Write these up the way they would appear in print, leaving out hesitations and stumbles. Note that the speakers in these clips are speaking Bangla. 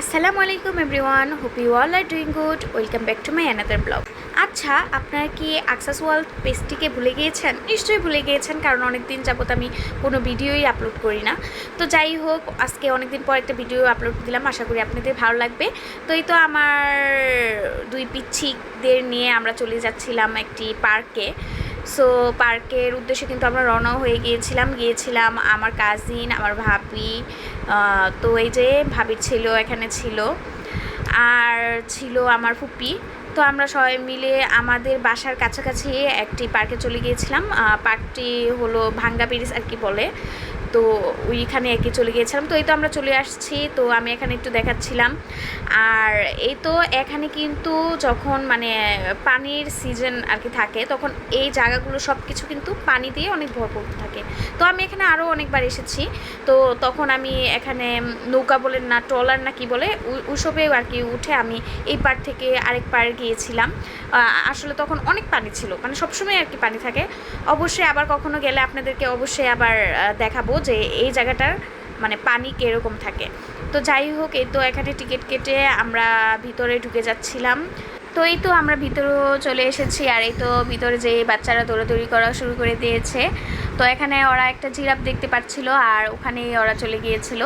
আসসালামু আলাইকুম everyone, hope you all are doing good. Welcome back to my another blog. আচ্ছা, আপনারা কি আকসাস ওয়ার্ল্ড পেজটিকে ভুলে গিয়েছেন? নিশ্চয়ই ভুলে গিয়েছেন, কারণ অনেক দিন যাবত আমি কোনো ভিডিওই আপলোড করি না। তো যাই হোক, আজকে অনেক দিন পর একটা ভিডিও আপলোড দিলাম, আশা করি আপনাদের ভালো লাগবে। তো এই তো আমার দুই পিচ্ছিদের নিয়ে আমরা চলে যাচ্ছিলাম একটি পার্কে। সো পার্কের উদ্দেশ্যে কিন্তু আমরা রওনা হয়ে গিয়েছিলাম আমার কাজিন, আমার ভাবি, তো এই যে ভাবির ছিল এখানে ছিল, আর ছিল আমার ফুপি। তো আমরা সবাই মিলে আমাদের বাসার কাছাকাছি একটি পার্কে চলে গিয়েছিলাম। পার্কটি হলো ভাঙ্গা ব্রিজ আর কি বলে, তো ওইখানে আর কি চলে গিয়েছিলাম। তো এই তো আমরা চলে আসছি, তো আমি এখানে একটু দেখাচ্ছিলাম। আর এই তো এখানে কিন্তু যখন মানে পানির সিজন আর কি থাকে, তখন এই জায়গাগুলো সব কিছু কিন্তু পানি দিয়ে অনেক ভরপুর থাকে। তো আমি এখানে আরও অনেকবার এসেছি। তো তখন আমি এখানে নৌকা বলে না, ট্রলার না কি বলে, ওইসবে আর কি উঠে আমি এই পার থেকে আরেক পাড়ে গিয়েছিলাম। আসলে তখন অনেক পানি ছিল, মানে সবসময় আর কি পানি থাকে। অবশ্যই আবার কখনো গেলে আপনাদেরকে অবশ্যই আবার দেখাবো যে এই জায়গাটার মানে পানি কীরকম থাকে। তো যাই হোক, এই তো এখানে টিকিট কেটে আমরা ভিতরে ঢুকে যাচ্ছিলাম। তো এই তো আমরা ভিতরেও চলে এসেছি, আর এই তো ভিতরে যে বাচ্চারা দৌড়াদৌড়ি করা শুরু করে দিয়েছে। তো এখানে ওরা একটা জিরাফ দেখতে পাচ্ছিল, আর ওখানেই ওরা চলে গিয়েছিল।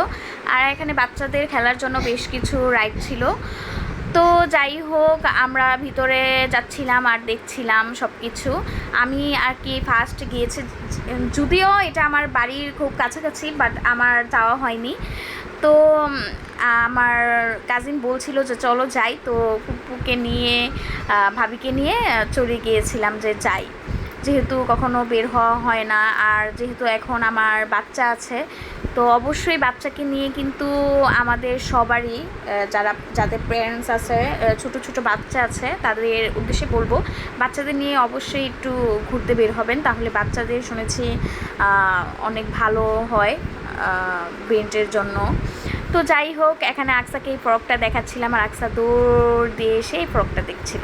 আর এখানে বাচ্চাদের খেলার জন্য বেশ কিছু রাইড ছিল। তো যাই হোক, আমরা ভিতরে যাচ্ছিলাম আর দেখছিলাম সব কিছু। আমি আর কি ফার্স্ট গিয়েছি, যদিও এটা আমার বাড়ির খুব কাছাকাছি, বাট আমার যাওয়া হয়নি। তো আমার কাজিন বলছিল যে চলো যাই, তো ফুপুকে নিয়ে ভাবিকে নিয়ে চলে গিয়েছিলাম যে যাই, যেহেতু কখনো বের হওয়া হয় না। আর যেহেতু এখন আমার বাচ্চা আছে, তো অবশ্যই বাচ্চাকে নিয়ে কিন্তু আমাদের সবারই, যাদের প্যারেন্টস আছে, ছোটো ছোটো বাচ্চা আছে, তাদের উদ্দেশ্যে বলবো বাচ্চাদের নিয়ে অবশ্যই একটু ঘুরতে বের হবেন, তাহলে বাচ্চাদের শুনেছি অনেক ভালো হয় ব্রেনের জন্য। তো যাই হোক, এখানে আকসাকে এই ফ্রকটা দেখাচ্ছিলাম, আর আকসা দৌড় দিয়ে এসে এই ফ্রকটা দেখছিল।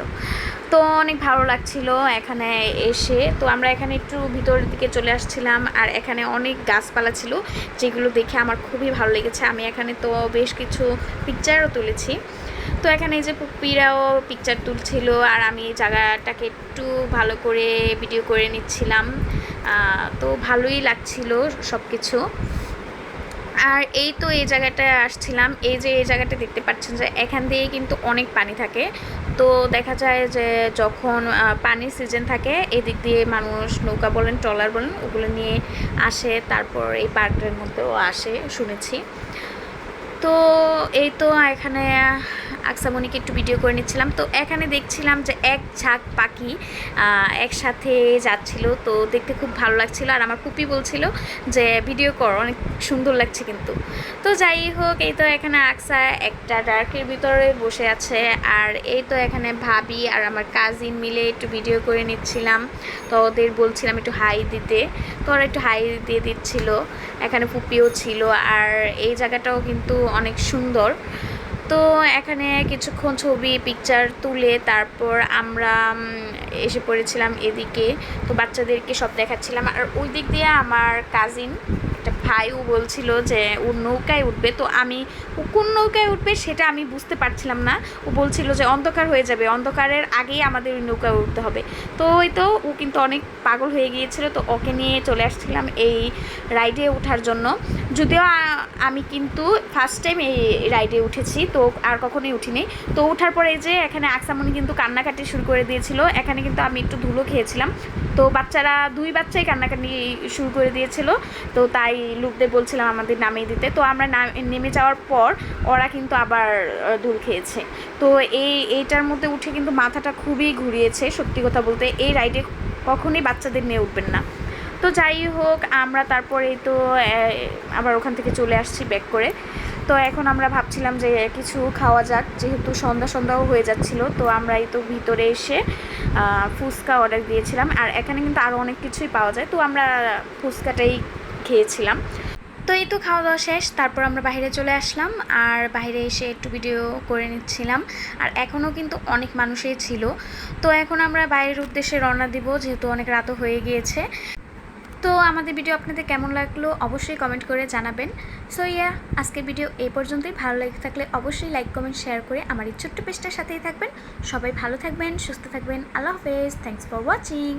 তো অনেক ভালো লাগছিল এখানে এসে। তো আমরা এখানে একটু ভিতরের দিকে চলে আসছিলাম, আর এখানে অনেক গাছপালা ছিল, যেগুলো দেখে আমার খুবই ভালো লেগেছে। আমি এখানে তো বেশ কিছু পিকচারও তুলেছি। তো এখানে এই যে পুপিরাও পিকচার তুলছিল, আর আমি এই জায়গাটাকে একটু ভালো করে ভিডিও করে নিচ্ছিলাম। তো ভালোই লাগছিল সব কিছু। আর এই তো এই জায়গাটায় আসছিলাম, এই যে এই জায়গাটা দেখতে পাচ্ছেন যে এখান দিয়ে কিন্তু অনেক পানি থাকে। তো দেখা যায় যে যখন পানির সিজন থাকে, এদিক দিয়ে মানুষ নৌকা বলেন, ট্রলার বলেন, ওগুলো নিয়ে আসে, তারপর এই পার্কটার মধ্যেও আসে শুনেছি। তো এই তো এখানে আকসামণিকে একটু ভিডিও করে নিচ্ছিলাম। তো এখানে দেখছিলাম যে এক ঝাঁক পাখি একসাথে যাচ্ছিল, তো দেখতে খুব ভালো লাগছিল। আর আমার পুপি বলছিল যে ভিডিও কর, অনেক সুন্দর লাগছে কিন্তু। তো যাই হোক, এই তো এখানে আকসা একটা ডার্কের ভিতরে বসে আছে, আর এই তো এখানে ভাবি আর আমার কাজিন মিলে একটু ভিডিও করে নিচ্ছিলাম। তো ওদের বলছিলাম একটু হাই দিতে, তো ওরা একটু হাই দিয়ে দিচ্ছিল। এখানে পুপিও ছিল, আর এই জায়গাটাও কিন্তু অনেক সুন্দর। তো এখানে কিছুক্ষণ ছবি পিকচার তুলে তারপর আমরা এসে পড়েছিলাম এদিকে। তো বাচ্চাদেরকে সব দেখাচ্ছিলাম, আর ওই দিক দিয়ে আমার কাজিন একটা ভাইও বলছিল যে ও নৌকায় উঠবে। তো আমি ও কোন নৌকায় উঠবে সেটা আমি বুঝতে পারছিলাম না। ও বলছিল যে অন্ধকার হয়ে যাবে, অন্ধকারের আগেই আমাদের ওই নৌকায় উঠতে হবে। তো ওই তো ও কিন্তু অনেক পাগল হয়ে গিয়েছিল, তো ওকে নিয়ে চলে আসছিলাম এই রাইডে ওঠার জন্য। যদিও আমি কিন্তু ফার্স্ট টাইম এই রাইডে উঠেছি, তো আর কখনোই উঠিনি। তো ওঠার পরে যে এখানে আকসামণি কিন্তু কান্নাকাটি শুরু করে দিয়েছিল। এখানে কিন্তু আমি একটু ধুলো খেয়েছিলাম, তো বাচ্চারা দুই বাচ্চাই কান্নাকাটি শুরু করে দিয়েছিল। তো তাই লোকদের বলছিলাম আমাদের নামিয়ে দিতে। তো আমরা নেমে যাওয়ার পর ওরা কিন্তু আবার ধুল খেয়েছে। তো এইটার মধ্যে উঠে কিন্তু মাথাটা খুবই ঘুরিয়েছে, সত্যি কথা বলতে। এই রাইডে কখনোই বাচ্চাদের নিয়ে উঠবেন না। তো যাই হোক, আমরা তারপরেই তো আবার ওখান থেকে চলে আসছি ব্যাক করে। তো এখন আমরা ভাবছিলাম যে কিছু খাওয়া যাক, যেহেতু সন্ধ্যাও হয়ে যাচ্ছিল। তো আমরা এই তো ভিতরে এসে ফুচকা অর্ডার দিয়েছিলাম, আর এখানে কিন্তু আরও অনেক কিছুই পাওয়া যায়, তো আমরা ফুচকাটাই খেয়েছিলাম। তো এই তো খাওয়া দাওয়া শেষ, তারপর আমরা বাইরে চলে আসলাম, আর বাইরে এসে একটু ভিডিও করে নিচ্ছিলাম। আর এখনও কিন্তু অনেক মানুষই ছিল। তো এখন আমরা বাইরের উদ্দেশ্যে রওনা দিব, যেহেতু অনেক রাতও হয়ে গিয়েছে। তো আমাদের ভিডিও আপনাদের কেমন লাগলো অবশ্যই কমেন্ট করে জানাবেন। সো আজকের ভিডিও এই পর্যন্তই। ভালো লেগে থাকলে অবশ্যই লাইক কমেন্ট শেয়ার করে আমার এই ছোট্ট পেজটার সাথেই থাকবেন। সবাই ভালো থাকবেন, সুস্থ থাকবেন। আল্লাহ হাফেজ। Thanks for watching.